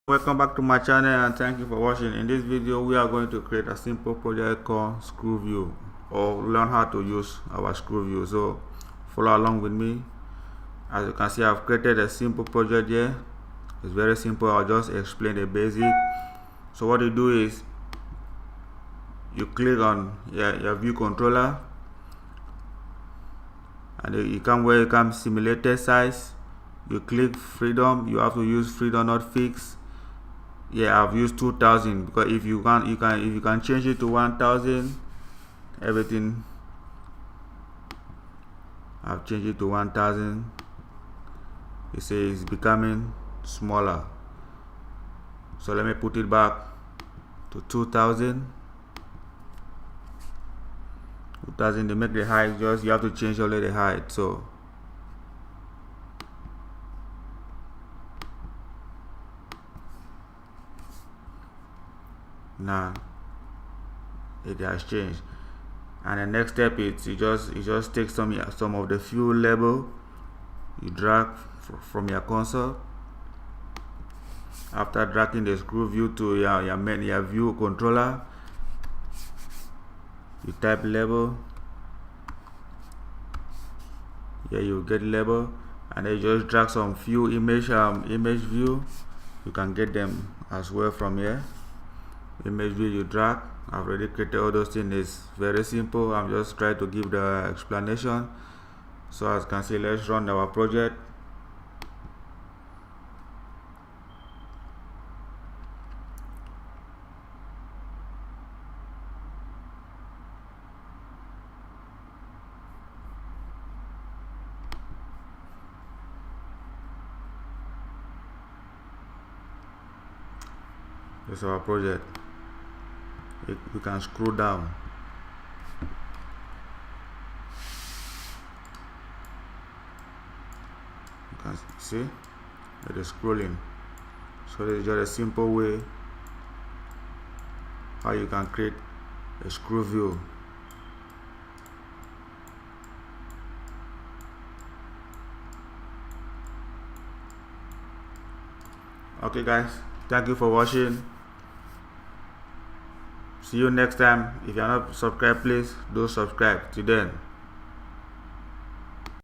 Welcome back to my channel and thank you for watching. In this video we are going to create a simple project called Scrollview, or learn how to use our Scrollview. So follow along with me. As you can see, I've created a simple project here. It's very simple. I'll just explain the basic. So what you do is you click on your view controller, and you come where you come simulated size. You click freedom. You have to use freedom, not fixed. Yeah, I've used 2000 because if you can change it to 1000, everything. I've changed it to 1000. You see it's becoming smaller, so let me put it back to 2000 to make the height. Just you have to change only the height. So now it has changed, and the next step is you just take some of the fuel label, you drag from your console. After dragging the Scrollview to your view controller, you type label. Here you get label, and then you just drag some few image view. You can get them as well from here. Image view you drag. I've already created all those things. It's very simple. I'm just trying to give the explanation. So as you can see, let's run our project. This is our project. We can scroll down. You can see it is scrolling. So this is just a simple way how you can create a Scrollview. Okay guys, thank you for watching. See you next time. If you are not subscribed, please do subscribe. Till then.